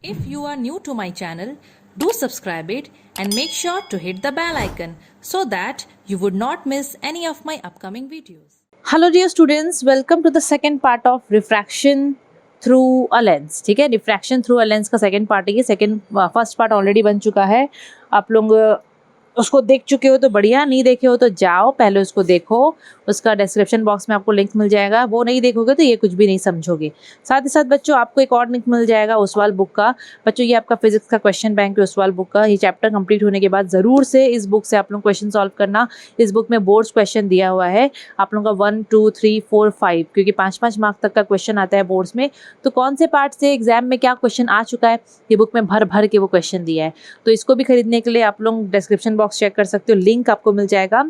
If you are new to my channel, do subscribe it and make sure to hit the bell icon so that you would not miss any of my upcoming videos. Hello dear students, welcome to the second part of refraction through a lens. ठीक है, refraction through a lens का second part है ये. First part already बन चुका है. आप लोग उसको देख चुके हो तो बढ़िया, नहीं देखे हो तो जाओ पहले उसको देखो. उसका डिस्क्रिप्शन बॉक्स में आपको लिंक मिल जाएगा. वो नहीं देखोगे तो ये कुछ भी नहीं समझोगे. साथ ही साथ बच्चों आपको एक और लिंक मिल जाएगा ओसवाल बुक का. बच्चों ये आपका फिजिक्स का क्वेश्चन बैंक है ओसवाल बुक का. ये चैप्टर कंप्लीट होने के बाद ज़रूर से इस बुक से आप लोग क्वेश्चन सॉल्व करना. इस बुक में बोर्ड्स क्वेश्चन दिया हुआ है आप लोगों का 1, 2, 3, 4, 5, क्योंकि 5-5 मार्क्स तक का क्वेश्चन आता है बोर्ड्स में. तो कौन से पार्ट से एग्जाम में क्या क्वेश्चन आ चुका है ये बुक में भर भर के वो क्वेश्चन दिया है. तो इसको भी खरीदने के लिए आप लोग डिस्क्रिप्शन बॉक्स चेक कर सकते हो, लिंक आपको मिल जाएगा.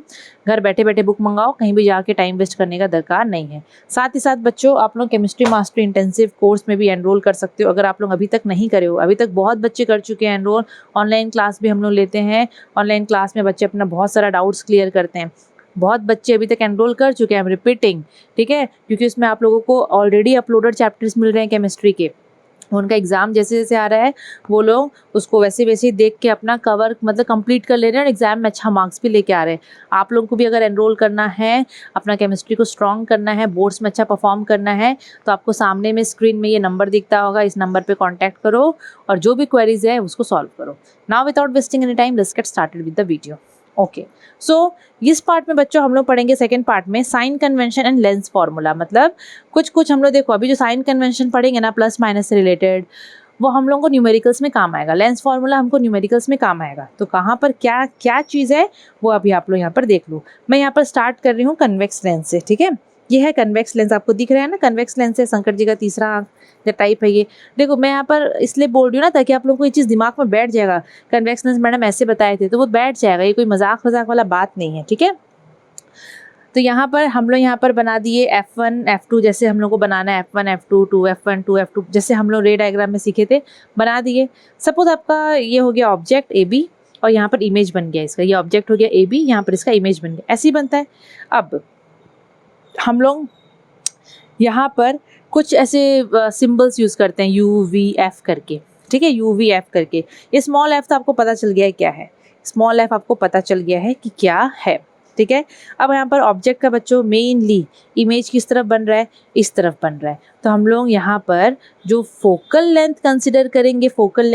घर बैठे बैठे बुक मंगाओ, कहीं भी जाके टाइम वेस्ट करने का दरकार नहीं है. साथ ही साथ बच्चों आप लोग केमिस्ट्री मास्टरी इंटेंसिव कोर्स में भी एनरोल कर सकते हो अगर आप लोग अभी तक नहीं करे हो. अभी तक बहुत बच्चे कर चुके हैं एनरोल. ऑनलाइन क्लास भी हम लोग लेते हैं. ऑनलाइन क्लास में बच्चे अपना बहुत सारा डाउट्स क्लियर करते हैं. बहुत बच्चे अभी तक एनरोल कर चुके हैं. आई एम रिपीटिंग, ठीक है, क्योंकि उसमें आप लोगों को ऑलरेडी अपलोडेड चैप्टर्स मिल रहे हैं केमिस्ट्री के. उनका एग्ज़ाम जैसे जैसे आ रहा है वो लोग उसको वैसे वैसे ही देख के अपना कवर मतलब कंप्लीट कर ले रहे हैं और एग्ज़ाम में अच्छा मार्क्स भी लेके आ रहे हैं. आप लोगों को भी अगर एनरोल करना है, अपना केमिस्ट्री को स्ट्रॉन्ग करना है, बोर्ड्स में अच्छा परफॉर्म करना है, तो आपको सामने में स्क्रीन में ये नंबर दिखता होगा. इस नंबर पे कांटेक्ट करो और जो भी क्वेरीज है उसको सॉल्व करो. Now without wasting any time let's get started with the video. Okay, so इस पार्ट में बच्चों हम लोग पढ़ेंगे सेकंड पार्ट में sign convention and lens formula. मतलब कुछ हम लोग देखो अभी जो साइन कन्वेंशन पढ़ेंगे ना प्लस माइनस से रिलेटेड, वो हम लोगों को न्यूमेरिकल्स में काम आएगा. लेंस फार्मूला हमको न्यूमेरिकल्स में काम आएगा. तो कहाँ पर क्या क्या चीज़ है वो अभी आप लोग यहाँ पर देख लो. मैं यहाँ पर स्टार्ट कर रही हूँ कन्वेक्स लेंस से. ठीक है, ये है कन्वेक्स लेंस, आपको दिख रहा है ना. कन्वेक्स लेंस है शंकर जी का तीसरा टाइप है ये. देखो मैं यहाँ पर इसलिए बोल रही हूँ ना ताकि आप लोगों को ये चीज़ दिमाग में बैठ जाएगा. कन्वेक्स लेंस मैडम ऐसे बताए थे तो वो बैठ जाएगा. ये कोई मजाक वाला बात नहीं है. ठीक है, तो यहाँ पर हम लोग यहाँ पर बना दिए F1 F2 जैसे हम लोग को बनाना है. F1 F2 2F1 2F2 जैसे हम लोग रे डायग्राम में सीखे थे बना दिए. सपोज आपका ये हो गया ऑब्जेक्ट AB और यहाँ पर इमेज बन गया इसका. ये ऑब्जेक्ट हो गया AB, यहाँ पर इसका इमेज बन गया. ऐसे ही बनता है. अब हम लोग यहाँ पर कुछ ऐसे सिम्बल्स यूज़ करते हैं UVF करके. ठीक है, UVF करके. ये स्मॉल f तो आपको पता चल गया है क्या है. स्मॉल f आपको पता चल गया है कि क्या है. ठीक है, अब यहाँ पर ऑब्जेक्ट का बच्चों मेनली इमेज किस तरफ बन रहा है, इस तरफ बन रहा है. तो हम लोग यहाँ पर जो फोकल लेंथ कंसिडर करेंगे, फोकल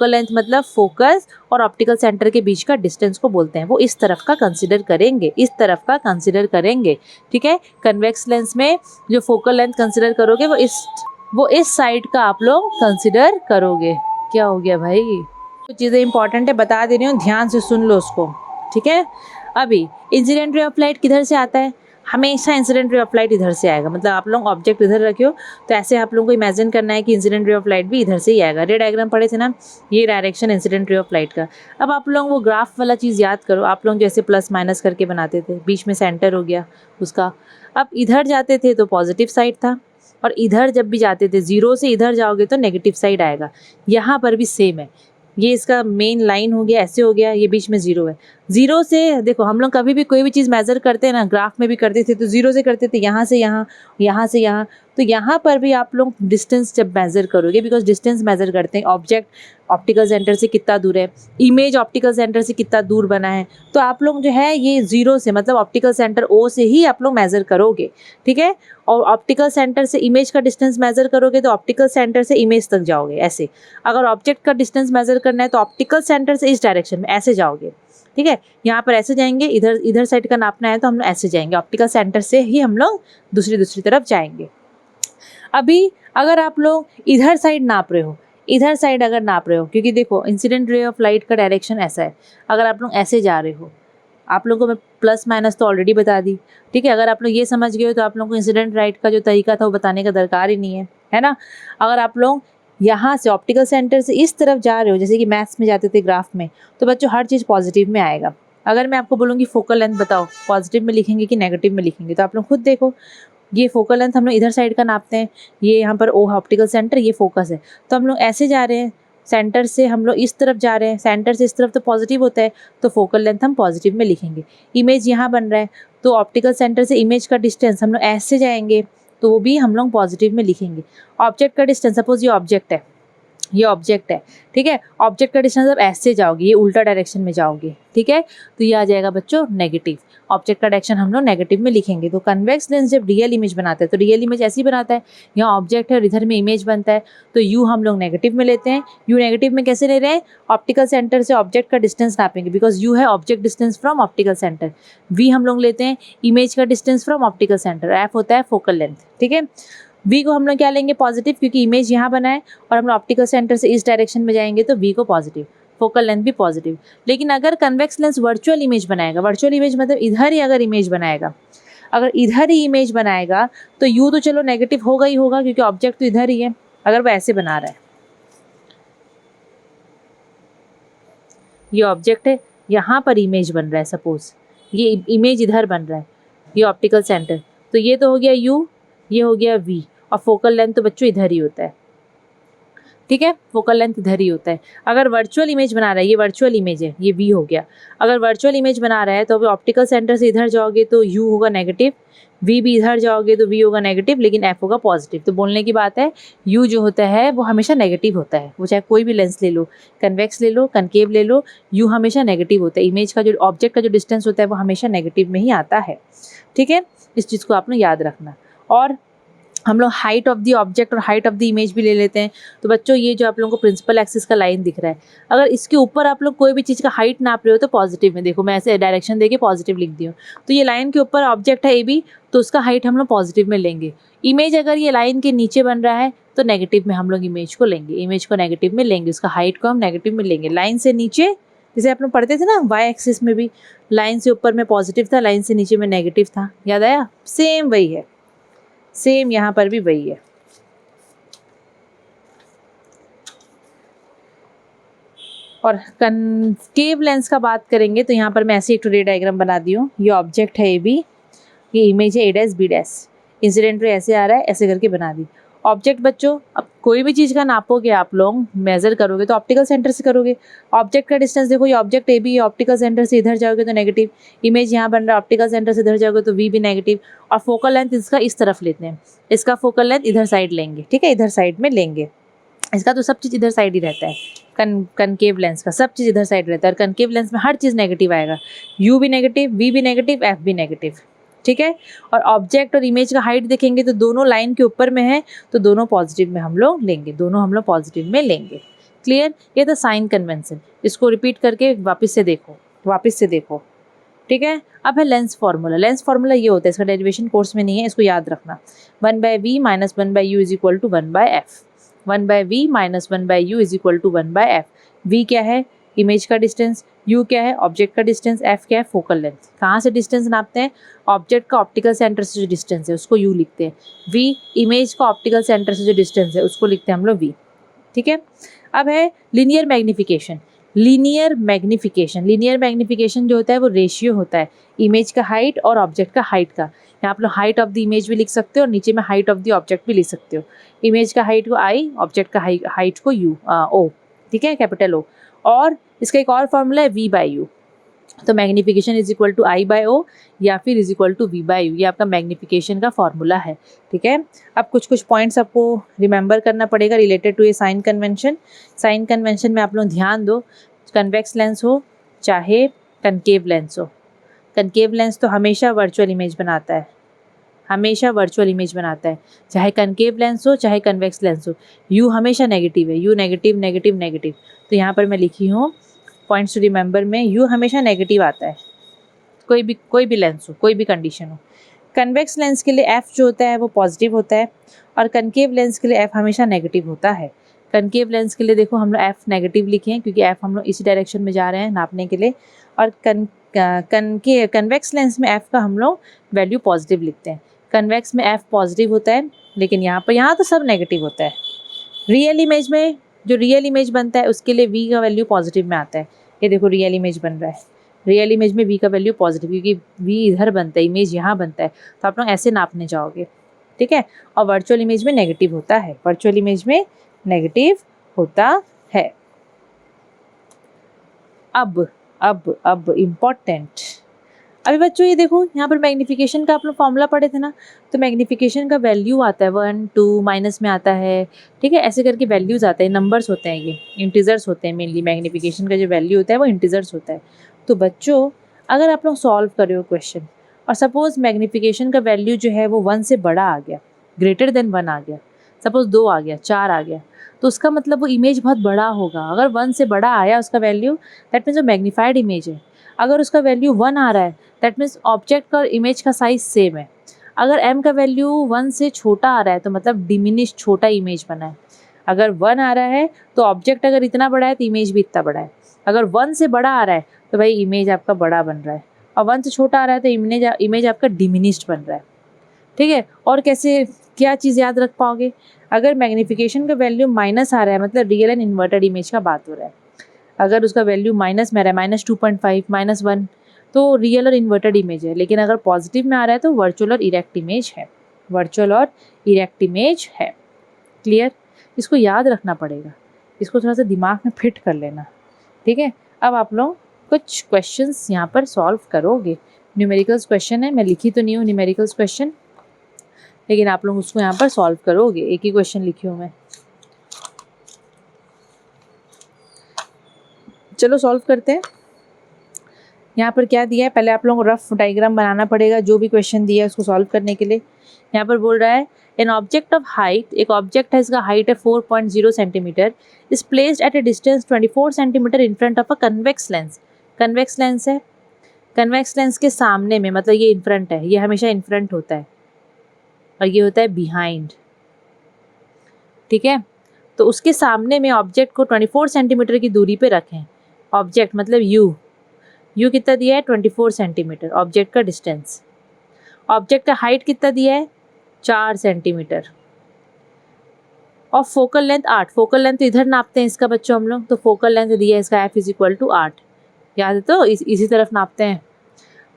लेंथ मतलब फोकस और ऑप्टिकल सेंटर के बीच का डिस्टेंस को बोलते हैं. वो इस तरफ का कंसिडर करेंगे, इस तरफ का कंसिडर करेंगे. ठीक है, कन्वेक्स लेंस में जो फोकल लेंथ कंसिडर करोगे वो इस साइड का आप लोग कंसिडर करोगे. क्या हो गया भाई, कुछ चीज़ें इंपॉर्टेंट है बता दे रही हूँ, ध्यान से सुन लो उसको. ठीक है, अभी इंसिडेंट रे ऑफ लाइट किधर से आता है, हमेशा इंसिडेंट रे ऑफ लाइट इधर से आएगा. मतलब आप लोग ऑब्जेक्ट इधर रखे हो तो ऐसे आप लोगों को इमेजिन करना है कि इंसिडेंट रे ऑफ लाइट भी इधर से ही आएगा. रे डायग्राम पढ़े थे ना, ये direction incident ray of light का. अब आप लोग वो ग्राफ वाला चीज़ याद करो. आप लोग जैसे प्लस माइनस करके बनाते थे, बीच में सेंटर हो गया उसका. अब इधर जाते थे तो पॉजिटिव साइड था और इधर जब भी जाते थे जीरो से इधर जाओगे तो नेगेटिव साइड आएगा. यहाँ पर भी सेम है. ये इसका मेन लाइन हो गया, ऐसे हो गया, ये बीच में जीरो है. जीरो से देखो हम लोग कभी भी कोई भी चीज़ मेज़र करते हैं ना, ग्राफ में भी करते थे तो जीरो से करते थे, यहाँ से यहाँ, यहाँ से यहाँ. तो यहाँ पर भी आप लोग डिस्टेंस जब मेज़र करोगे, बिकॉज डिस्टेंस मेज़र करते हैं, ऑब्जेक्ट ऑप्टिकल सेंटर से कितना दूर है, इमेज ऑप्टिकल सेंटर से कितना दूर बना है, तो आप लोग जो है ये जीरो से मतलब ऑप्टिकल सेंटर O से ही आप लोग मेज़र करोगे. ठीक है, और ऑप्टिकल सेंटर से इमेज का डिस्टेंस मेज़र करोगे तो ऑप्टिकल सेंटर से इमेज तक जाओगे ऐसे. अगर ऑब्जेक्ट का डिस्टेंस मेज़र करना है तो ऑप्टिकल सेंटर से इस डायरेक्शन में ऐसे जाओगे. ठीक है, यहाँ पर ऐसे जाएंगे, इधर साइड का नापना है तो हम लोग ऐसे जाएंगे, ऑप्टिकल सेंटर से ही हम लोग दूसरी तरफ जाएंगे. अभी अगर आप लोग इधर साइड नाप रहे हो, इधर साइड अगर नाप रहे हो, क्योंकि देखो इंसिडेंट रे ऑफ लाइट का डायरेक्शन ऐसा है. अगर आप लोग ऐसे जा रहे हो, आप लोगों को मैं प्लस माइनस तो ऑलरेडी बता दी. ठीक है, अगर आप लोग ये समझ गए हो तो आप लोगों को इंसिडेंट लाइट का जो तरीका था वो बताने का दरकार ही नहीं है ना. अगर आप लोग यहाँ से ऑप्टिकल सेंटर से इस तरफ जा रहे हो जैसे कि मैथ्स में जाते थे ग्राफ में, तो बच्चों हर चीज़ पॉजिटिव में आएगा. अगर मैं आपको बोलूँगी फोकल लेंथ बताओ, पॉजिटिव में लिखेंगे कि नेगेटिव में लिखेंगे, तो आप लोग खुद देखो. ये फोकल लेंथ हम लोग इधर साइड का नापते हैं, ये यहाँ पर O ऑप्टिकल सेंटर, ये फोकस है. तो हम लोग ऐसे जा रहे हैं, सेंटर से हम लोग इस तरफ जा रहे हैं, सेंटर से इस तरफ तो पॉजिटिव होता है, तो फोकल लेंथ हम पॉजिटिव में लिखेंगे. इमेज यहाँ बन रहा है तो ऑप्टिकल सेंटर से इमेज का डिस्टेंस हम लोग ऐसे जाएंगे तो वो भी हम लोग पॉजिटिव में लिखेंगे. ऑब्जेक्ट का डिस्टेंस, सपोज ये ऑब्जेक्ट है, ये ऑब्जेक्ट है, ठीक है। ऑब्जेक्ट का डिस्टेंस अब ऐसे जाओगे, ये उल्टा डायरेक्शन में जाओगे, ठीक है, तो ये आ जाएगा बच्चों नेगेटिव। ऑब्जेक्ट का डायरेक्शन हम लोग नेगेटिव में लिखेंगे। तो कन्वेक्स लेंस जब रियल इमेज बनाता है तो रियल इमेज ऐसी बनाता है, यहाँ ऑब्जेक्ट है और इधर में इमेज बनता है, तो यू हम लोग नेगेटिव में लेते हैं। यू नेगेटिव में कैसे ले रहे हैं, ऑप्टिकल सेंटर से ऑब्जेक्ट का डिस्टेंस नापेंगे, बिकॉज यू है object distance from optical centre. We हम लोग लेते हैं इमेज का distance from optical centre, F होता है फोकल लेंथ, ठीक है। वी को हम लोग क्या लेंगे, पॉजिटिव, क्योंकि इमेज यहाँ बना है और हम लोग ऑप्टिकल सेंटर से इस डायरेक्शन में जाएंगे तो वी को पॉजिटिव, फोकल लेंथ भी पॉजिटिव। लेकिन अगर कन्वेक्स लेंस वर्चुअल इमेज बनाएगा, वर्चुअल इमेज मतलब इधर ही अगर इमेज बनाएगा, अगर इधर ही इमेज बनाएगा तो यू तो चलो नेगेटिव होगा ही होगा, क्योंकि ऑब्जेक्ट तो इधर ही है। अगर वो ऐसे बना रहा है, ये ऑब्जेक्ट है, यहाँ पर इमेज बन रहा है, सपोज ये इमेज इधर बन रहा है, ये ऑप्टिकल सेंटर, तो ये तो हो गया यू, ये हो गया वी, और फोकल लेंथ तो बच्चों इधर ही होता है, ठीक है, फोकल लेंथ इधर ही होता है। अगर वर्चुअल इमेज बना रहा है, ये वर्चुअल इमेज है, ये वी हो गया। अगर वर्चुअल इमेज बना रहा है तो अभी ऑप्टिकल सेंटर से इधर जाओगे तो यू होगा नेगेटिव, वी भी इधर जाओगे तो वी होगा नेगेटिव, लेकिन एफ होगा पॉजिटिव। तो बोलने की बात है, यू जो होता है वो हमेशा नेगेटिव होता है, वो चाहे कोई भी लेंस ले लो, कन्वेक्स ले लो, कनकेव ले लो, यू हमेशा नेगेटिव होता है। इमेज का जो ऑब्जेक्ट का जो डिस्टेंस होता है वो हमेशा नेगेटिव में ही आता है, ठीक है। इस चीज़ को आपने याद रखना। और हम लोग हाइट ऑफ द ऑब्जेक्ट और हाइट ऑफ द इमेज भी ले लेते हैं। तो बच्चों ये जो आप लोगों को प्रिंसिपल एक्सिस का लाइन दिख रहा है, अगर इसके ऊपर आप लोग कोई भी चीज़ का हाइट नाप रहे हो तो पॉजिटिव में, देखो मैं ऐसे डायरेक्शन देके पॉजिटिव लिख दी हूँ, तो ये लाइन के ऊपर ऑब्जेक्ट है ए बी, तो उसका हाइट हम लोग पॉजिटिव में लेंगे। इमेज अगर ये लाइन के नीचे बन रहा है तो नेगेटिव में हम लोग इमेज को लेंगे, इमेज को नेगेटिव में लेंगे, उसका हाइट को हम नेगेटिव में लेंगे। लाइन से नीचे, जैसे आप लोग पढ़ते थे ना वाई एक्सिस में भी, लाइन से ऊपर में पॉजिटिव था, लाइन से नीचे में नेगेटिव था, याद आया, सेम वही है, सेम यहाँ पर भी वही है। और कनकेव लेंस का बात करेंगे तो यहाँ पर मैं ऐसे एक रे डायग्राम बना दी हूँ। ये ऑब्जेक्ट है ए बी, ये इमेज है A dash B dash, incident ray ऐसे आ रहा है, ऐसे करके बना दी। ऑब्जेक्ट बच्चों, अब कोई भी चीज़ का नापोगे आप लोग, मेजर करोगे तो ऑप्टिकल सेंटर से करोगे। ऑब्जेक्ट का डिस्टेंस देखो, ये object A B, optical centre से इधर जाओगे तो नेगेटिव, इमेज यहाँ बन रहा है, ऑप्टिकल सेंटर से इधर जाओगे तो वी भी नेगेटिव, और फोकल लेंथ इसका इस तरफ लेते हैं, इसका फोकल लेंथ इधर साइड लेंगे, ठीक है, इधर साइड में लेंगे। इसका तो सब चीज़ इधर साइड ही रहता है, कनकेव लेंस का सब चीज़ इधर साइड रहता है, और कनकेव लेंस में हर चीज़ नेगेटिव आएगा, यू भी नेगेटिव, वी भी नेगेटिव, एफ भी नेगेटिव, ठीक है। और ऑब्जेक्ट और इमेज का हाइट देखेंगे तो दोनों लाइन के ऊपर में है, तो दोनों पॉजिटिव में हम लोग लेंगे, दोनों हम लोग पॉजिटिव में लेंगे। क्लियर, ये था साइन कन्वेंशन। इसको रिपीट करके वापस से देखो, ठीक है। अब है लेंस फार्मूला। लेंस फार्मूला ये होता है, इसका डेरिवेशन कोर्स में नहीं है, इसको याद रखना। 1/v minus 1/u is equal to 1/f, 1/v minus 1/u is equal to 1/f। v क्या है, इमेज का डिस्टेंस, u क्या है, ऑब्जेक्ट का डिस्टेंस, f क्या है, फोकल लेंथ। कहाँ से डिस्टेंस नापते हैं, ऑब्जेक्ट का ऑप्टिकल सेंटर से जो डिस्टेंस है उसको u लिखते हैं, v इमेज का ऑप्टिकल सेंटर से जो डिस्टेंस है उसको लिखते हैं हम लोग v, ठीक है। अब है लीनियर मैग्निफिकेशन। लीनियर मैग्निफिकेशन जो होता है वो रेशियो होता है इमेज का हाइट और ऑब्जेक्ट का हाइट का। यहाँ आप लोग हाइट ऑफ द इमेज भी लिख सकते हो और नीचे में हाइट ऑफ द ऑब्जेक्ट भी लिख सकते हो। इमेज का हाइट को i, ऑब्जेक्ट का हाइट को u, o, ठीक है, कैपिटल O। और इसका एक और फॉर्मूला है v/u, तो magnification is equal to i/o या फिर इज इक्वल टू v/u, ये आपका मैग्निफिकेशन का फॉर्मूला है, ठीक है। अब कुछ पॉइंट्स आपको रिमेंबर करना पड़ेगा रिलेटेड टू ये साइन कन्वेंशन। साइन कन्वेंशन में आप लोग ध्यान दो, कन्वेक्स लेंस हो चाहे कनकेव लेंस हो, कनकेव लेंस तो हमेशा वर्चुअल इमेज बनाता है, हमेशा वर्चुअल इमेज बनाता है, चाहे कनकेव लेंस हो चाहे कन्वेक्स लेंस हो। यू हमेशा नेगेटिव है, यू नेगेटिव नेगेटिव नेगेटिव, तो यहाँ पर मैं लिखी हूँ पॉइंट्स टू रिमेंबर में, यू हमेशा नेगेटिव आता है, कोई भी लेंस हो, कोई भी कंडीशन हो। कन्वेक्स लेंस के लिए एफ जो होता है वो पॉजिटिव होता है, और कनकेव लेंस के लिए एफ हमेशा नेगेटिव होता है। कनकेव लेंस के लिए देखो हम लोग एफ नेगेटिव लिखे हैं क्योंकि एफ हम लोग इसी डायरेक्शन में जा रहे हैं नापने के लिए, और कन्वेक्स लेंस में एफ का हम लोग वैल्यू पॉजिटिव लिखते हैं। कन्वेक्स में एफ पॉजिटिव होता है, लेकिन यहाँ तो सब नेगेटिव होता है। रियल इमेज में जो रियल इमेज बनता है उसके लिए वी का वैल्यू पॉजिटिव में आता है। ये देखो रियल इमेज बन रहा है, रियल इमेज में वी का वैल्यू पॉजिटिव, क्योंकि वी इधर बनता है, इमेज यहाँ बनता है, तो आप लोग ऐसे नापने जाओगे, ठीक है। और वर्चुअल इमेज में नेगेटिव होता है, वर्चुअल इमेज में नेगेटिव होता है। अब इम्पॉर्टेंट, अभी बच्चों ये देखो यहाँ पर मैग्नीफिकेशन का आप लोग फॉर्मूला पढ़े थे ना, तो मैग्नीफिकेशन का वैल्यू आता है 1 2 माइनस में आता है, ठीक है, ऐसे करके वैल्यूज़ आते हैं, नंबर्स होते हैं, ये इंटीजर्स होते हैं। मेनली मैग्नीफिकेशन का जो वैल्यू होता है वो इंटीजर्स होता है। तो बच्चों अगर आप लोग सॉल्व कर रहे हो क्वेश्चन और सपोज मैग्नीफिकेशन का वैल्यू जो है वो 1 से बड़ा आ गया, ग्रेटर देन 1 आ गया, सपोज 2 आ गया, 4 आ गया, तो उसका मतलब वो इमेज बहुत बड़ा होगा। अगर 1 से बड़ा आया उसका वैल्यू, दैट मीन्स वो मैग्नीफाइड इमेज है। अगर उसका वैल्यू 1 आ रहा है, दैट मीन्स ऑब्जेक्ट का इमेज का साइज सेम है। अगर m का वैल्यू 1 से छोटा आ रहा है तो मतलब डिमिनिश छोटा इमेज बना है। अगर 1 आ रहा है तो ऑब्जेक्ट अगर इतना बड़ा है तो इमेज भी इतना बड़ा है। अगर 1 से बड़ा आ रहा है तो भाई इमेज आपका बड़ा बन रहा है, और 1 से छोटा आ रहा है तो इमेज आपका डिमिनिश्ड बन रहा है। ठीक है, और कैसे क्या चीज़ याद रख पाओगे? अगर मैग्नीफिकेशन का वैल्यू माइनस आ रहा है मतलब रियल एंड इन्वर्टेड इमेज का बात हो रहा है। अगर उसका वैल्यू माइनस में आ रहा है, -2.5 -1, तो रियल और इन्वर्टेड इमेज है। लेकिन अगर पॉजिटिव में आ रहा है तो वर्चुअल और इरेक्ट इमेज है, वर्चुअल और इरेक्ट इमेज है। क्लियर? इसको याद रखना पड़ेगा, इसको थोड़ा सा दिमाग में फिट कर लेना। ठीक है, अब आप लोग कुछ क्वेश्चंस यहाँ पर सॉल्व करोगे। न्यूमेरिकल्स क्वेश्चन है, मैं लिखी तो नहीं हूँ न्यूमेरिकल्स क्वेश्चन, लेकिन आप लोग उसको यहाँ पर सॉल्व करोगे। एक ही क्वेश्चन लिखी हूँ मैं। चलो सॉल्व करते हैं। यहाँ पर क्या दिया है, पहले आप लोगों को रफ डायग्राम बनाना पड़ेगा जो भी क्वेश्चन दिया है उसको सॉल्व करने के लिए। यहाँ पर बोल रहा है एन ऑब्जेक्ट ऑफ हाइट, एक ऑब्जेक्ट है इसका हाइट है 4.0 centimetre, is placed at A distance 24 centimetre in front of a convex lens. Convex lens है, कन्वेक्स लेंस के सामने में, मतलब ये इन फ्रंट है, ये हमेशा इन फ्रंट होता है और ये होता है बिहाइंड। ठीक है, तो उसके सामने में ऑब्जेक्ट को 24 सेंटीमीटर की दूरी पे रखें। ऑब्जेक्ट मतलब यू कितना दिया है 24 सेंटीमीटर ऑब्जेक्ट का डिस्टेंस। ऑब्जेक्ट का हाइट कितना दिया है 4 सेंटीमीटर और फोकल लेंथ 8। फोकल लेंथ तो इधर नापते हैं इसका बच्चों हम लोग, तो फोकल लेंथ दिया है इसका f = 8। याद है, तो इसी तरफ नापते हैं।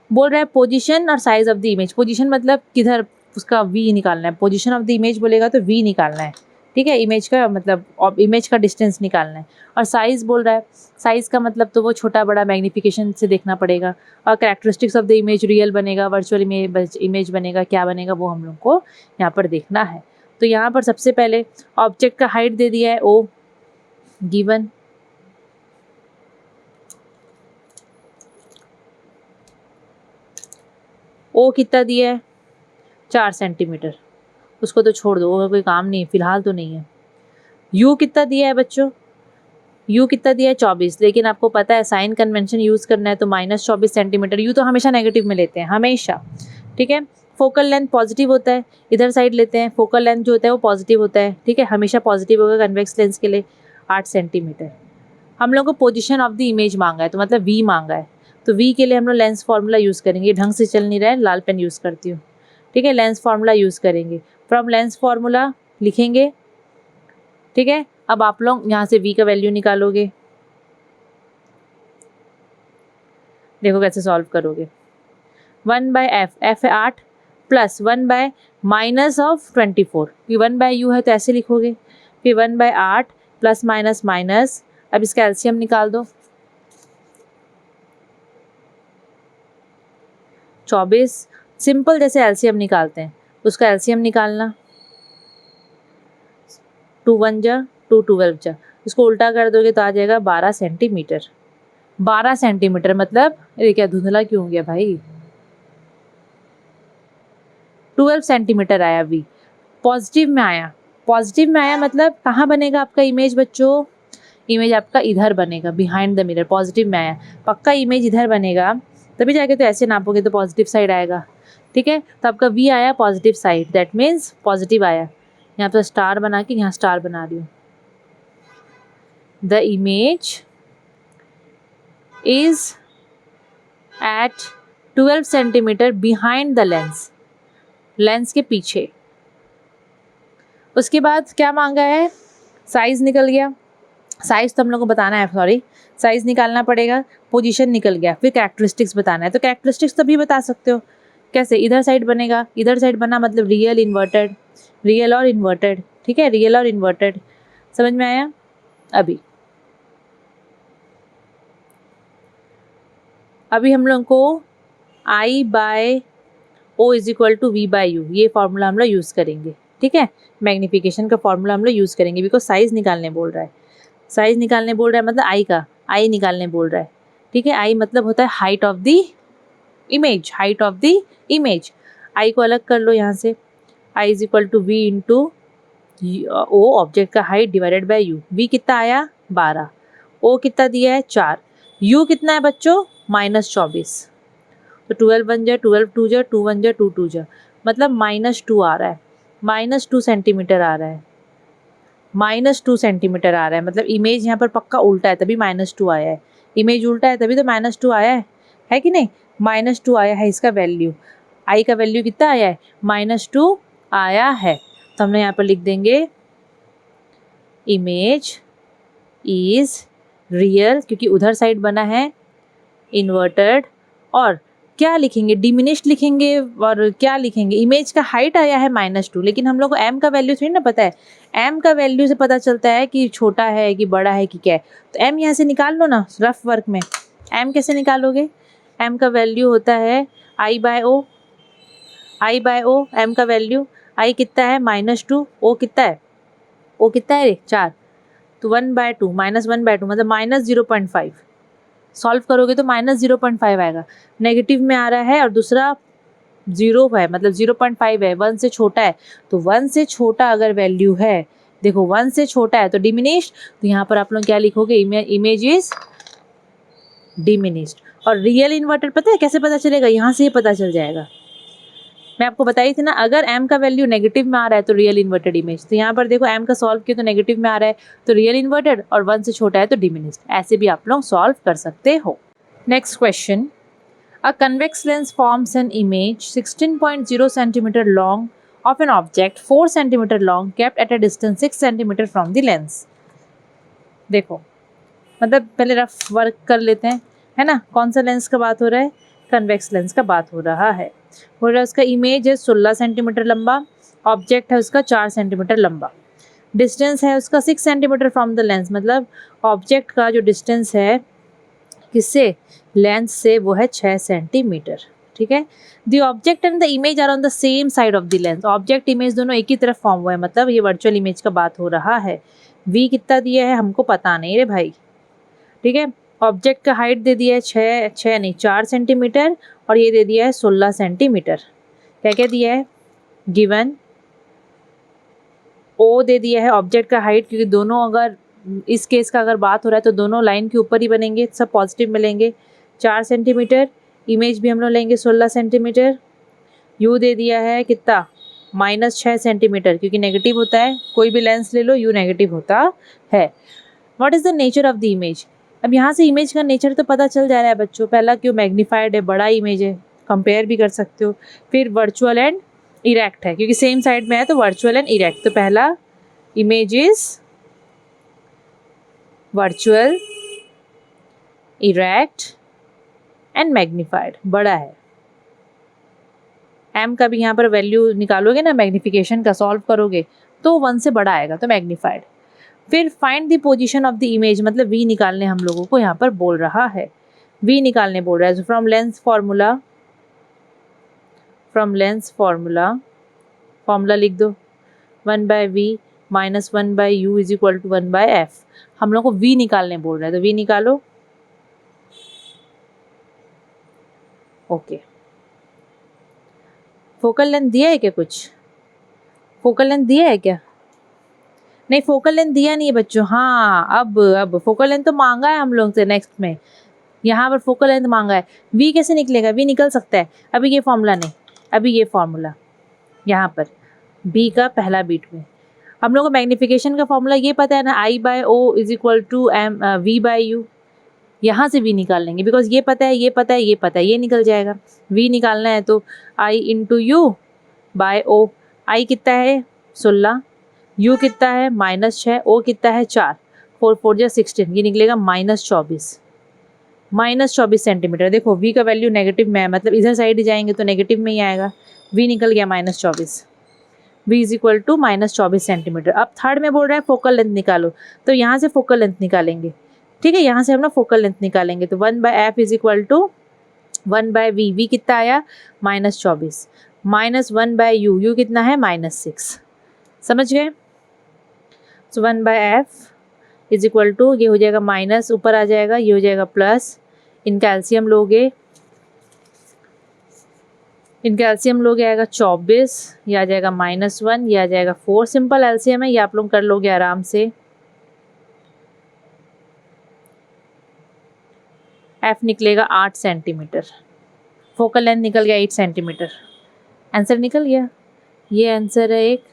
बोल रहा है पोजीशन और size of the image. Position मतलब किधर उसका v निकालना है, पोजीशन ऑफ द इमेज बोलेगा तो v निकालना है। ठीक है, इमेज का मतलब इमेज का डिस्टेंस निकालना है। और साइज बोल रहा है, साइज का मतलब तो वो छोटा बड़ा मैग्नीफिकेशन से देखना पड़ेगा। और characteristics of the image real बनेगा, वर्चुअल इमेज बनेगा, क्या बनेगा वो हम लोग को यहाँ पर देखना है। तो यहाँ पर सबसे पहले ऑब्जेक्ट का हाइट दे दिया है o गिवन, ओ कितना दिया है 4 सेंटीमीटर, उसको तो छोड़ दो, वो कोई काम नहीं है फिलहाल तो नहीं है। यू कितना दिया है बच्चों, यू कितना दिया है 24, लेकिन आपको पता है साइन कन्वेंशन यूज़ करना है तो -24 सेंटीमीटर। यू तो हमेशा नेगेटिव में लेते हैं हमेशा। ठीक है, फोकल लेंथ पॉजिटिव होता है, इधर साइड लेते हैं, फोकल लेंथ जो होता है वो पॉजिटिव होता है। ठीक है, हमेशा पॉजिटिव होगा कन्वेक्स लेंस के लिए। 8 सेंटीमीटर। हम लोग को पोजीशन ऑफ द इमेज मांगा है तो मतलब वी मांगा है, तो वी के लिए हम लोग लेंस फार्मूला यूज़ करेंगे। ढंग से चल नहीं रहा है, लाल पेन यूज़ करती हूँ। ठीक है, लेंस फार्मूला यूज़ करेंगे। फ्रॉम लेंस फार्मूला लिखेंगे। ठीक है, अब आप लोग यहाँ से v का वैल्यू निकालोगे। देखो कैसे सॉल्व करोगे। 1/f, f है 8 प्लस 1/- -24, फिर 1/u है तो ऐसे लिखोगे, फिर 1/8 प्लस माइनस माइनस। अब इसका एलसीएम निकाल दो। 24 सिंपल जैसे एलसीएम निकालते हैं उसका एलसीएम निकालना। 2 1 जा 2 12 जा, इसको उल्टा कर दोगे तो आ जाएगा 12 सेंटीमीटर। 12 सेंटीमीटर मतलब ये क्या धुंधला क्यों हो गया भाई, 12 सेंटीमीटर आया वी। पॉजिटिव में आया, पॉजिटिव में आया मतलब कहाँ बनेगा आपका इमेज बच्चों, इमेज आपका इधर बनेगा बिहाइंड द मिरर। पॉजिटिव में आया, पक्का इमेज इधर बनेगा, तभी जाके तो ऐसे नापोगे तो पॉजिटिव साइड आएगा। ठीक है, तो आपका वी आया positive side, that means positive आया। यहाँ पर स्टार बना के यहाँ स्टार बना रही हूँ। The image is at 12 centimetre behind the lens, lens के पीछे। उसके बाद क्या मांगा है, साइज निकल गया। साइज तो हम लोग को बताना है, सॉरी साइज निकालना पड़ेगा। पोजीशन निकल गया, फिर कैरेक्टरिस्टिक्स बताना है। तो कैरेक्टरिस्टिक्स तभी बता सकते हो कैसे, इधर साइड बनेगा, इधर साइड बना मतलब रियल इन्वर्टेड, रियल और इन्वर्टेड। ठीक है, रियल और इन्वर्टेड, समझ में आया। अभी हम लोग को I by O is equal to V by U, ये फॉर्मूला हम लोग यूज़ करेंगे, ठीक है। मैग्नीफिकेशन का फॉर्मूला हम लोग यूज़ करेंगे, बिकॉज साइज़ निकालने बोल रहा है, साइज़ निकालने बोल रहा है, मतलब आई का आई निकालने बोल रहा है, ठीक है। आई मतलब होता है height of the image, height of the image. I को अलग कर लो यहाँ से, I is equal to V into O object का height divided by U. V कितना आया 12, ओ कितना दिया है 4, यू कितना है बच्चों -24, तो 12 1 जा 12 2 जा 2 1 जा 2 2 जा, मतलब -2 आ रहा है, -2 सेंटीमीटर आ रहा है, -2 सेंटीमीटर आ रहा है। मतलब इमेज यहाँ पर पक्का उल्टा है तभी -2 आया है, इमेज उल्टा है तभी तो -2 आया है कि नहीं। -2 आया है इसका वैल्यू, आई का वैल्यू कितना आया है -2 आया है। तो हमने यहाँ पर लिख देंगे इमेज इज रियल, क्योंकि उधर साइड बना है इन्वर्टेड, और क्या लिखेंगे डिमिनिश्ड लिखेंगे, और क्या लिखेंगे इमेज का हाइट आया है -2, लेकिन हम लोग को एम का वैल्यू थोड़ी ना पता है, एम का वैल्यू से पता चलता है कि छोटा है कि बड़ा है कि क्या है। तो एम यहाँ से निकाल लो ना रफ वर्क में, एम कैसे निकालोगे, एम का वैल्यू होता है आई by O, I by O M का वैल्यू, आई कितना है -2, ओ कितना है, ओ कितना है 4, तो 1/2 -1/2 मतलब -0.5, सॉल्व करोगे तो -0.5 आएगा, नेगेटिव में आ रहा है और दूसरा 0 है मतलब 0.5 है, 1 से छोटा है, तो 1 से छोटा अगर वैल्यू है, देखो 1 से छोटा है तो डिमिनिश्ड, तो यहाँ पर आप लोग क्या लिखोगे इमेज इज डिमिनिश्ड। और रियल इन्वर्टेड पता है कैसे पता चलेगा, यहाँ से ही पता चल जाएगा, मैं आपको बताई थी ना, अगर m का वैल्यू नेगेटिव में आ रहा है तो रियल इन्वर्टेड इमेज, तो यहाँ पर देखो m का सॉल्व किया तो नेगेटिव में आ रहा है तो रियल इन्वर्टेड, और 1 से छोटा है तो डिमिनिश्ड, ऐसे भी आप लोग सॉल्व कर सकते हो। Next question, a convex lens forms an image 16.0 centimetre long off an object 4 centimetre long kept at a distance 6 centimetre from the lens. देखो मतलब पहले रफ वर्क कर लेते हैं, है ना। कौन सा लेंस का बात हो रहा है, कन्वेक्स लेंस का बात हो रहा है, उसका इमेज है 16 सेंटीमीटर लंबा, ऑब्जेक्ट है उसका 4 सेंटीमीटर लंबा, डिस्टेंस है उसका 6 सेंटीमीटर फ्रॉम द लेंस, मतलब ऑब्जेक्ट का जो डिस्टेंस है किससे, लेंस से, वो है 6 सेंटीमीटर, ठीक है। The object and the image are on the same side of the lens, object image दोनों एक ही तरफ फॉर्म हुआ है, मतलब ये वर्चुअल इमेज का बात हो रहा है। वी कितना दिया है हमको पता नहीं रे भाई, ठीक है। ऑब्जेक्ट का हाइट दे दिया है 4 सेंटीमीटर, और ये दे दिया है 16 सेंटीमीटर। क्या क्या दिया है गिवन, ओ दे दिया है ऑब्जेक्ट का हाइट, क्योंकि दोनों अगर इस केस का अगर बात हो रहा है तो दोनों लाइन के ऊपर ही बनेंगे, सब पॉजिटिव मिलेंगे, 4 सेंटीमीटर, इमेज भी हम लोग लेंगे 16 सेंटीमीटर। यू दे दिया है कितना -6 सेंटीमीटर, क्योंकि नेगेटिव होता है, कोई भी लेंस ले लो यू नेगेटिव होता है। What is the nature of the image, अब यहाँ से इमेज का नेचर तो पता चल जा रहा है बच्चों, पहला क्यों मैग्नीफाइड है, बड़ा इमेज है, कंपेयर भी कर सकते हो, फिर वर्चुअल एंड इरेक्ट है, क्योंकि सेम साइड में है तो वर्चुअल एंड इरेक्ट, तो पहला image is virtual erect and magnified, बड़ा है। एम का भी यहाँ पर वैल्यू निकालोगे ना, मैग्नीफिकेशन का सॉल्व करोगे तो 1 से बड़ा आएगा, तो मैग्नीफाइड। फिर find the position of the image, मतलब वी निकालने हम लोगों को यहाँ पर बोल रहा है, वी निकालने बोल रहा है। From lens formula, from lens formula, formula लिख दो 1/v - 1/u is equal to 1/f, हम लोग को वी निकालने बोल रहा है, तो वी निकालो। ओके, फोकल लेंथ दिया है क्या, कुछ फोकल लेंथ दिया है क्या, नहीं फोकल लेंथ दिया नहीं है बच्चों। हाँ अब फोकल लेंथ तो मांगा है हम लोग से, नेक्स्ट में यहाँ पर फोकल लेंथ मांगा है। वी कैसे निकलेगा, वी निकल सकता है, अभी ये फॉर्मूला नहीं, अभी ये फॉर्मूला यहाँ पर बी का पहला बीट में हम लोग को मैग्नीफिकेशन का फॉर्मूला ये पता है ना, I by O is equal to M V by U, यहाँ से वी निकाल लेंगे, बिकॉज ये पता है, ये पता है, ये पता है, ये निकल जाएगा। वी निकालना है तो आई इंटू यू बाय ओ, आई कितना है 16, यू कितना है -6, ओ कितना है 4, 4 4 जा 16, ये निकलेगा -24 सेंटीमीटर। देखो वी का वैल्यू नेगेटिव में है, मतलब इधर साइड ही जाएंगे तो नेगेटिव में ही आएगा, वी निकल गया -24, V is equal to -24 centimetre. अब थर्ड में बोल रहा है फोकल लेंथ निकालो, तो यहाँ से फोकल लेंथ निकालेंगे, ठीक है, यहाँ से हम लोग फोकल लेंथ निकालेंगे, तो 1/f is equal to 1 by V, V कितना आया -24, -1 बाय यू, यू कितना है -6, समझ गए। So 1 by F is equal to, ये हो जाएगा माइनस, ऊपर आ जाएगा, ये हो जाएगा प्लस, इनका एलसीएम लोगे, इनका एलसीएम लोगे आएगा 24, ये आ जाएगा -1, ये आ जाएगा 4, सिंपल एलसीएम है, ये आप लोग कर लोगे आराम से। एफ निकलेगा 8 सेंटीमीटर, फोकल लेंथ निकल गया 8 सेंटीमीटर, आंसर निकल गया। ये आंसर है एक,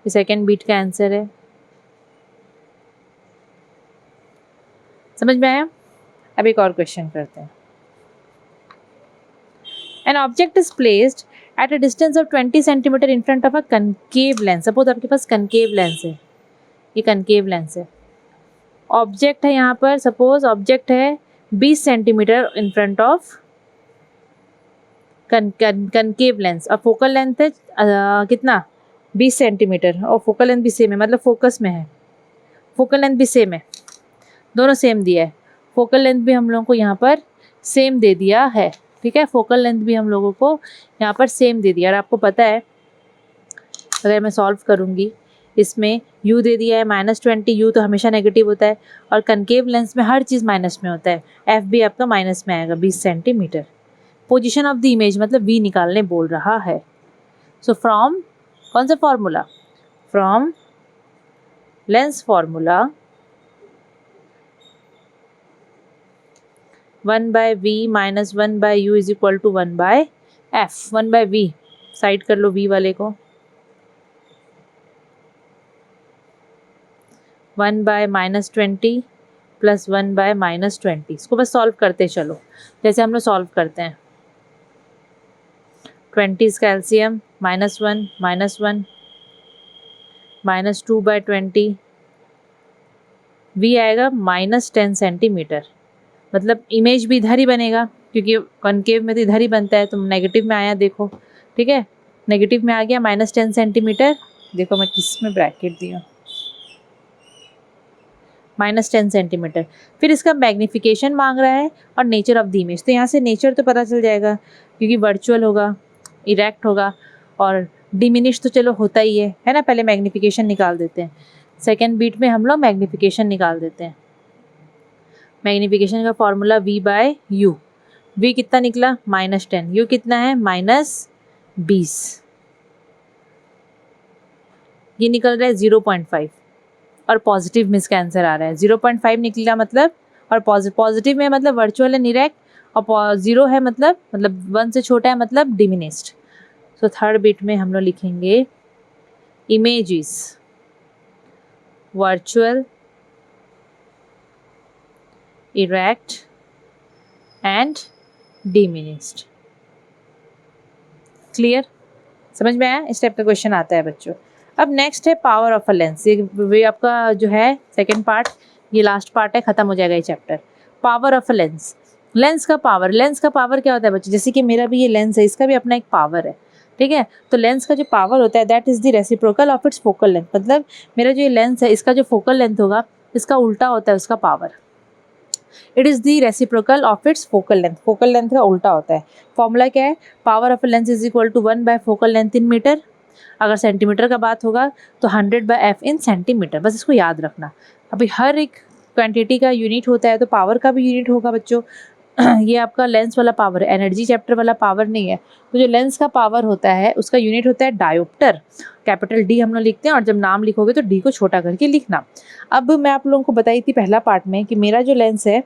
ये सेकेंड बीट का आंसर है, समझ में आया। अब एक और क्वेश्चन करते हैं। An object is placed at a distance of 20 centimeter in front of a concave lens. Suppose आपके पास concave lens है, ये concave lens है, ऑब्जेक्ट है यहाँ पर, सपोज ऑब्जेक्ट है 20 centimetre in front of concave lens, और फोकल लेंथ है कितना 20 सेंटीमीटर, और फोकल लेंथ भी सेम है, मतलब फोकस में है, फोकल लेंथ भी सेम है, दोनों सेम दिया है, फोकल लेंथ भी हम लोगों को यहाँ पर सेम दे दिया है, ठीक है, फोकल लेंथ भी हम लोगों को यहाँ पर सेम दे दिया। और आपको पता है अगर मैं सॉल्व करूँगी, इसमें u दे दिया है -20, u तो हमेशा नेगेटिव होता है, और कनकेव लेंस में हर चीज़ माइनस में होता है, f भी आपका माइनस में आएगा 20 centimetre. Position of the image मतलब v निकालने बोल रहा है। सो फ्रॉम कौन सा formula, from lens formula 1 by v minus 1 by u is equal to 1 by f। 1 by v side कर लो, v वाले को, 1 बाय -20 प्लस 1 बाय -20, इसको बस सॉल्व करते चलो, जैसे हम लोग सॉल्व करते हैं। 20 का एलसीएम -1 -1 -2 बाय 20, v आएगा -10 सेंटीमीटर, मतलब इमेज भी इधर ही बनेगा, क्योंकि कॉनकेव में तो इधर ही बनता है, तो नेगेटिव में आया देखो, ठीक है, नेगेटिव में आ गया -10 सेंटीमीटर, देखो मैं किस में ब्रैकेट दिया, -10 सेंटीमीटर। फिर इसका मैग्नीफिकेशन मांग रहा है और नेचर ऑफ द इमेज, तो यहाँ से नेचर तो पता चल जाएगा, क्योंकि वर्चुअल होगा, इरेक्ट होगा, और डिमिनिश तो चलो होता ही है ना। पहले मैग्नीफिकेशन निकाल देते हैं, सेकेंड बीट में हम लोग मैग्नीफिकेशन निकाल देते हैं। मैग्नीफिकेशन का formula v by U, v कितना निकला -10, u कितना है -20, ये निकल रहा है 0.5, और पॉजिटिव में इसका आंसर आ रहा है 0.5 निकला, मतलब, और पॉजिटिव में मतलब वर्चुअल है निरेक्ट, और 0 है मतलब 1 से छोटा है मतलब डिमिनिस्ड। सो थर्ड बिट में हम लोग लिखेंगे image is virtual, erect and diminished. Clear, समझ में आया। इस टाइप का क्वेश्चन आता है बच्चों। अब नेक्स्ट है पावर ऑफ अ लेंस, ये आपका जो है सेकंड पार्ट, ये लास्ट पार्ट है, खत्म हो जाएगा ये chapter. Power of a lens, lens का पावर, लेंस का पावर क्या होता है बच्चों, जैसे कि मेरा भी ये लेंस है, इसका भी अपना एक पावर है, ठीक है। तो लेंस का जो पावर होता है that is the reciprocal of its focal length, मतलब मेरा जो ये लेंस है इसका जो फोकल लेंथ होगा इसका उल्टा होता है उसका power. It is the reciprocal of its focal length, focal length का उल्टा होता है। फॉर्मूला क्या है, power of a lens is equal to 1 by focal length in metre, अगर सेंटीमीटर का बात होगा तो 100 बाय एफ इन सेंटीमीटर, बस इसको याद रखना। अभी हर एक क्वांटिटी का यूनिट होता है तो पावर का भी यूनिट होगा बच्चों। ये आपका लेंस वाला पावर है, एनर्जी चैप्टर वाला पावर नहीं है। तो जो लेंस का पावर होता है उसका यूनिट होता है डायोप्टर, कैपिटल डी हम लोग लिखते हैं, और जब नाम लिखोगे तो डी को छोटा करके लिखना। अब मैं आप लोगों को बताई थी पहला पार्ट में कि मेरा जो लेंस है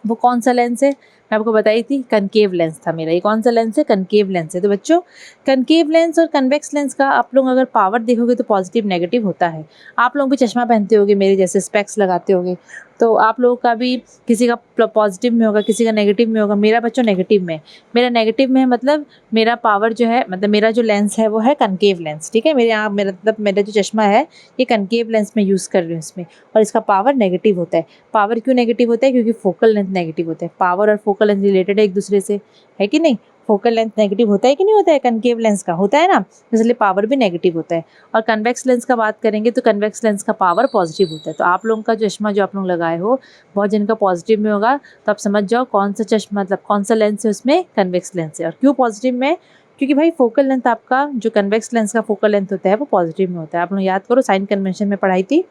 वो कौन सा लेंस है, मैं आपको बताई थी कनकेव लेंस था मेरा। ये कौन सा लेंस है, कनकेव लेंस है। तो बच्चों कनकेव लेंस और कन्वेक्स लेंस का आप लोग अगर पावर देखोगे तो पॉजिटिव नेगेटिव होता है। आप लोग भी चश्मा पहनते होगे मेरे जैसे, स्पेक्स लगाते होगे, तो आप लोगों का भी किसी का पॉजिटिव में होगा किसी का नेगेटिव में होगा। मेरा बच्चों नेगेटिव में, मेरा नेगेटिव में है, मतलब मेरा पावर जो है, मतलब मेरा जो लेंस है वो है कनकेव लेंस, ठीक है। मेरे यहाँ मेरा मतलब मेरा जो चश्मा है ये कनकेव लेंस में यूज़ कर रही हूँ इसमें, और इसका पावर नेगेटिव होता है। पावर क्यों नेगेटिव होता है, क्योंकि फोकल लेंथ नेगेटिव होता है। पावर और फोकल लेंथ रिलेटेड है एक दूसरे से, है कि नहीं। फोकल लेंथ नेगेटिव होता है कि नहीं होता है, कनकेव लेंस का होता है ना, इसलिए पावर भी नेगेटिव होता है। और कन्वेक्स लेंस का बात करेंगे तो कन्वेक्स लेंस का पावर पॉजिटिव होता है। तो आप लोगों का चश्मा जो आप लोग लगाए हो बहुत जिनका पॉजिटिव में होगा, तो आप समझ जाओ कौन सा चश्मा मतलब कौन सा लेंस है उसमें कन्वेक्स लेंस है। और क्यों पॉजिटिव में, क्योंकि भाई फोकल लेंथ आपका जो कन्वेक्स लेंस का फोकल लेंथ होता है वो पॉजिटिव में होता है। आप लोग याद करो, साइन कन्वेंशन में पढ़ाई थी,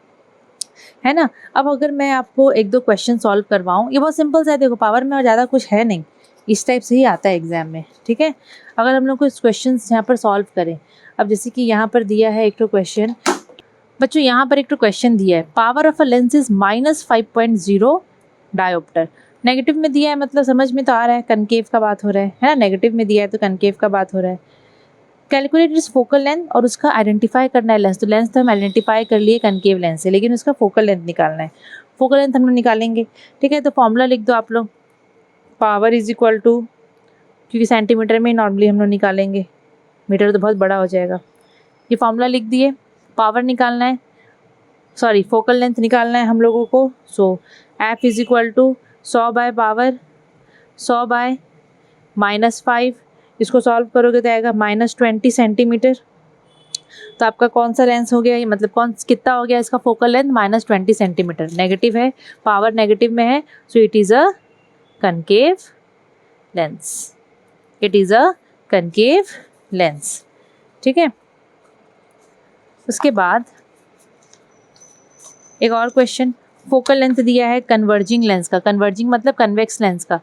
है ना। अब अगर मैं आपको एक दो क्वेश्चन सॉल्व करवाऊँ, ये बहुत सिंपल सा है, देखो पावर में और ज़्यादा कुछ है नहीं, इस टाइप से ही आता है एग्जाम में, ठीक है। अगर हम लोग कुछ क्वेश्चन यहाँ पर सॉल्व करें, अब जैसे कि यहाँ पर दिया है एक तो क्वेश्चन, बच्चों यहाँ पर एक तो क्वेश्चन दिया है, power of a lens is -5.0 dioptre. Negative में दिया है, मतलब समझ में तो आ रहा है कनकेव का बात हो रहा है ना, नेगेटिव में दिया है तो कनकेव का बात हो रहा है। कैलकुलेट इज फोकल लेंथ, और उसका आइडेंटिफाई करना है लेंस, तो लेंस तो हम आइडेंटिफाई कर लिए कनकेव लेंस से, लेकिन उसका फोकल लेंथ निकालना है। फोकल लेंथ हम लोग निकालेंगे, ठीक है। तो फॉर्मूला लिख दो आप लोग, पावर इज इक्वल टू, क्योंकि सेंटीमीटर में ही नॉर्मली हम लोग निकालेंगे, मीटर तो बहुत बड़ा हो जाएगा। ये फॉर्मूला लिख दिए, पावर निकालना है, सॉरी फोकल लेंथ निकालना है हम लोगों को। So F is equal to 100 by power 100 by -5, इसको सॉल्व करोगे तो आएगा -20 सेंटीमीटर। तो आपका कौन सा लेंस हो गया, ये मतलब कौन कितना हो गया इसका फोकल लेंथ, -20 सेंटीमीटर। नेगेटिव है, पावर नेगेटिव में है, so it is a concave lens, it is a concave lens, ठीक है। उसके बाद एक और क्वेश्चन, फोकल लेंथ दिया है कन्वर्जिंग लेंस का, कन्वर्जिंग मतलब कन्वेक्स लेंस का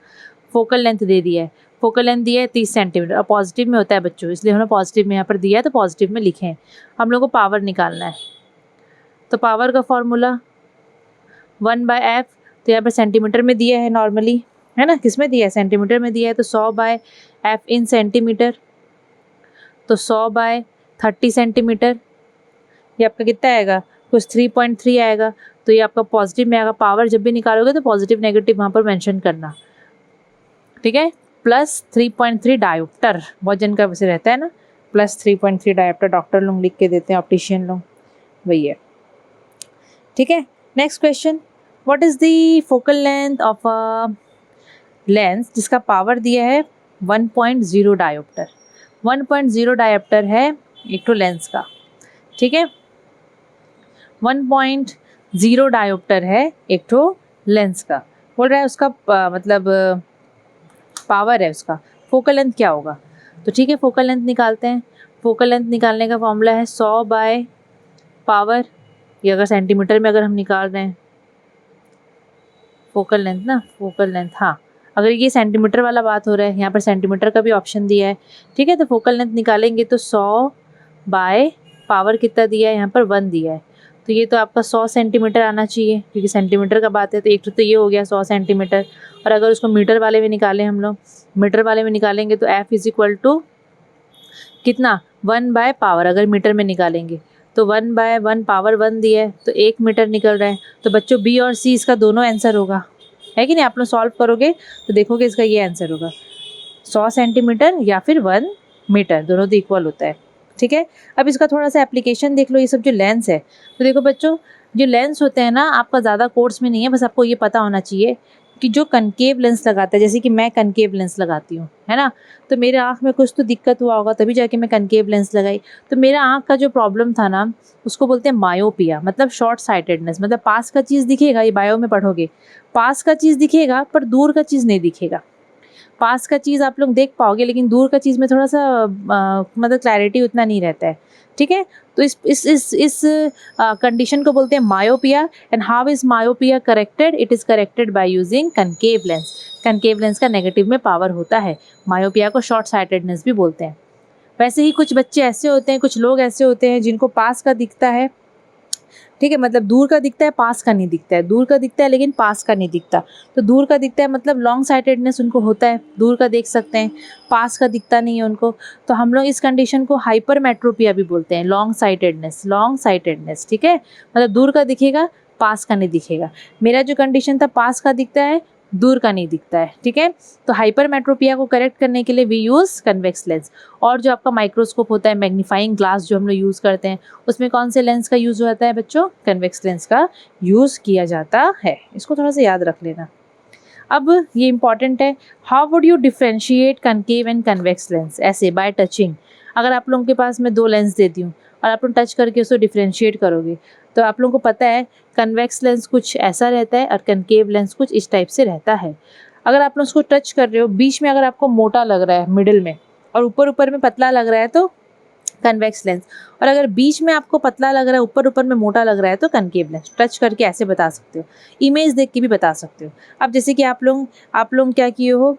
फोकल लेंथ दे दिया है, फोकल लेंथ दिया है 30 सेंटीमीटर, और पॉजिटिव में होता है बच्चों, इसलिए हमने पॉजिटिव में यहाँ पर दिया है तो पॉजिटिव में लिखे हैं। हम लोग को पावर निकालना है, तो पावर का फॉर्मूला 1/f, तो यहाँ पर सेंटीमीटर में दिया है नॉर्मली, है ना, किस में दिया है, सेंटीमीटर में दिया है, तो 100/f इन सेंटीमीटर, तो 100/30 सेंटीमीटर, ये आपका कितना आएगा, कुछ 3.3 आएगा। तो ये आपका पॉजिटिव में आएगा। पावर जब भी निकालोगे तो पॉजिटिव नेगेटिव वहाँ पर मेंशन करना, ठीक है। +3.3 डायोप्टर, बहुत जन का वैसे रहता है ना, +3.3 डायोप्टर, डॉक्टर लोग लिख के देते हैं, ऑप्टिशियन लोग, वही है, ठीक है। Next question, what is the focal length of a lens जिसका पावर दिया है 1.0 डायोप्टर। 1.0 डायोप्टर है एक तो लेंस का, ठीक है, 1.0 डायोप्टर है एक तो लेंस का। बोल रहा है उसका मतलब पावर है उसका, फोकल लेंथ क्या होगा, तो ठीक है फोकल लेंथ निकालते हैं। फोकल लेंथ निकालने का फॉर्मूला है 100 बाय पावर, ये अगर सेंटीमीटर में अगर हम निकाल रहे हैं फोकल लेंथ ना, फोकल लेंथ, हाँ अगर ये सेंटीमीटर वाला बात हो रहा है, यहाँ पर सेंटीमीटर का भी ऑप्शन दिया है, ठीक है। तो फोकल लेंथ निकालेंगे तो 100 बाय पावर कितना दिया है, यहाँ पर 1 दिया है, तो ये तो आपका 100 सेंटीमीटर आना चाहिए, क्योंकि सेंटीमीटर का बात है, तो एक तो ये हो गया 100 सेंटीमीटर। और अगर उसको मीटर वाले में निकालें हम लोग, मीटर वाले में निकालेंगे तो एफ इज इक्वल टू कितना, 1 बाय पावर, अगर मीटर में निकालेंगे तो 1/1 पावर 1 दिया है, तो 1 मीटर निकल रहा है। तो बच्चों बी और सी इसका दोनों आंसर होगा, है कि नहीं, आप लोग सॉल्व करोगे तो देखोगे इसका ये आंसर होगा, 100 सेंटीमीटर या फिर 1 मीटर, दोनों तो इक्वल होता है, ठीक है। अब इसका थोड़ा सा एप्लीकेशन देख लो, ये सब जो लेंस है, तो देखो बच्चों जो लेंस होते हैं ना, आपका ज़्यादा कोर्स में नहीं है, बस आपको ये पता होना चाहिए कि जो कनकेव लेंस लगाता है, जैसे कि मैं कनकेव लेंस लगाती हूँ, है ना, तो मेरे आँख में कुछ तो दिक्कत हुआ होगा तभी जाके मैं कनकेव लेंस लगाई। तो मेरा आँख का जो प्रॉब्लम था ना, उसको बोलते हैं मायोपिया, मतलब शॉर्ट साइटेडनेस, मतलब पास का चीज़ दिखेगा, ये बायो में पढ़ोगे, पास का चीज़ दिखेगा पर दूर का चीज़ नहीं दिखेगा। पास का चीज़ आप लोग देख पाओगे, लेकिन दूर का चीज़ में थोड़ा सा मतलब क्लैरिटी उतना नहीं रहता है, ठीक है। तो इस कंडीशन को बोलते हैं myopia. And how is myopia corrected, it is corrected by using concave lens. Concave lens का नेगेटिव में पावर होता है, मायोपिया को शॉर्ट साइटेडनेस भी बोलते हैं। वैसे ही कुछ बच्चे ऐसे होते हैं, कुछ लोग ऐसे होते हैं जिनको पास का दिखता है, ठीक है, मतलब दूर का दिखता है पास का नहीं दिखता है, दूर का दिखता है लेकिन पास का नहीं दिखता। तो दूर का दिखता है मतलब लॉन्ग साइटेडनेस उनको होता है, दूर का देख सकते हैं, पास का दिखता नहीं है उनको। तो हम लोग इस कंडीशन को हाइपरमेट्रोपिया भी बोलते हैं, लॉन्ग साइटेडनेस, ठीक है, मतलब दूर का दिखेगा पास का नहीं दिखेगा। मेरा जो कंडीशन था पास का दिखता है दूर का नहीं दिखता है, ठीक है। तो हाइपरमेट्रोपिया को करेक्ट करने के लिए वी यूज़ कन्वेक्स लेंस। और जो आपका माइक्रोस्कोप होता है, मैग्नीफाइंग ग्लास जो हम लोग यूज़ करते हैं, उसमें कौन से लेंस का यूज़ होता है बच्चों, कन्वेक्स लेंस का यूज़ किया जाता है। इसको थोड़ा सा याद रख लेना। अब ये इंपॉर्टेंट है, how would you differentiate concave and convex lens? ऐसे बाय टचिंग। अगर आप लोगों के पास मैं 2 लेंस देती हूँ और आप लोग टच करके उसको डिफ्रेंशिएट करोगे तो आप लोगों को पता है कन्वेक्स लेंस कुछ ऐसा रहता है और कनकेव लेंस कुछ इस टाइप से रहता है। अगर आप लोग उसको टच कर रहे हो, बीच में अगर आपको मोटा लग रहा है मिडिल में और ऊपर ऊपर में पतला लग रहा है तो कन्वेक्स लेंस, और अगर बीच में आपको पतला लग रहा है ऊपर ऊपर में मोटा लग रहा है तो कनकेव लेंस। टच करके ऐसे बता सकते हो, इमेज देख के भी बता सकते हो। अब जैसे कि आप लोग क्या किए हो,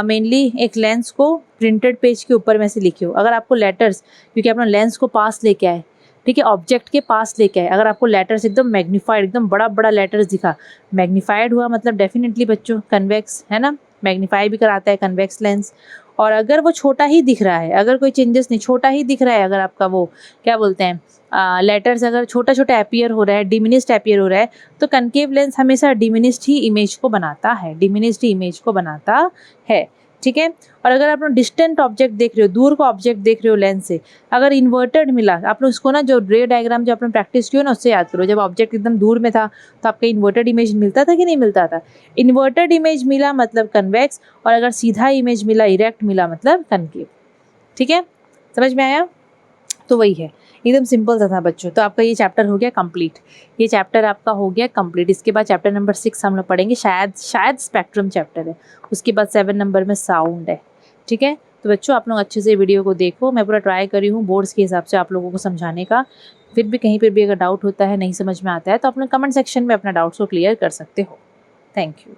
मेनली एक लेंस को प्रिंटेड पेज के ऊपर में से लिखे हो। अगर आपको लेटर्स, क्योंकि आप लेंस को पास लेके आए, ठीक है, ऑब्जेक्ट के पास लेके आए, अगर आपको लेटर्स एकदम मैग्नीफाइड, एकदम बड़ा बड़ा लेटर्स दिखा, मैग्नीफाइड हुआ मतलब डेफिनेटली बच्चों कन्वेक्स है ना, मैग्नीफाई भी कराता है कन्वेक्स लेंस। और अगर वो छोटा ही दिख रहा है, अगर कोई चेंजेस नहीं, छोटा ही दिख रहा है, अगर आपका वो क्या बोलते हैं लेटर्स अगर छोटा छोटा अपीयर हो रहा है, डिमिनिस्ड अपीयर हो रहा है, तो कनकेव लेंस हमेशा डिमिनिस्ड ही इमेज को बनाता है, डिमिनिस्ड ही इमेज को बनाता है, ठीक है। और अगर आप लोग डिस्टेंट ऑब्जेक्ट देख रहे हो, दूर का ऑब्जेक्ट देख रहे हो लेंस से, अगर इन्वर्टेड मिला, आप लोग इसको ना जो रे डायग्राम जो आपने प्रैक्टिस किया ना उससे याद करो, जब ऑब्जेक्ट एकदम दूर में था तो आपका इन्वर्टेड इमेज मिलता था कि नहीं मिलता था? इन्वर्टेड इमेज मिला मतलब कन्वेक्स, और अगर सीधा इमेज मिला, इरेक्ट मिला मतलब कनकेव, ठीक है, समझ में आया? तो वही है, एकदम सिंपल सा था बच्चों। तो आपका ये चैप्टर हो गया कंप्लीट, ये चैप्टर आपका हो गया कंप्लीट। इसके बाद चैप्टर नंबर 6 हम लोग पढ़ेंगे, शायद स्पेक्ट्रम चैप्टर है। उसके बाद 7 नंबर में साउंड है, ठीक है। तो बच्चों आप लोग अच्छे से वीडियो को देखो, मैं पूरा ट्राई करी हूँ बोर्ड्स के हिसाब से आप लोगों को समझाने का। फिर भी कहीं पर भी अगर डाउट होता है, नहीं समझ में आता है, तो आप लोग कमेंट सेक्शन में अपना डाउट्स को क्लियर कर सकते हो। Thank you.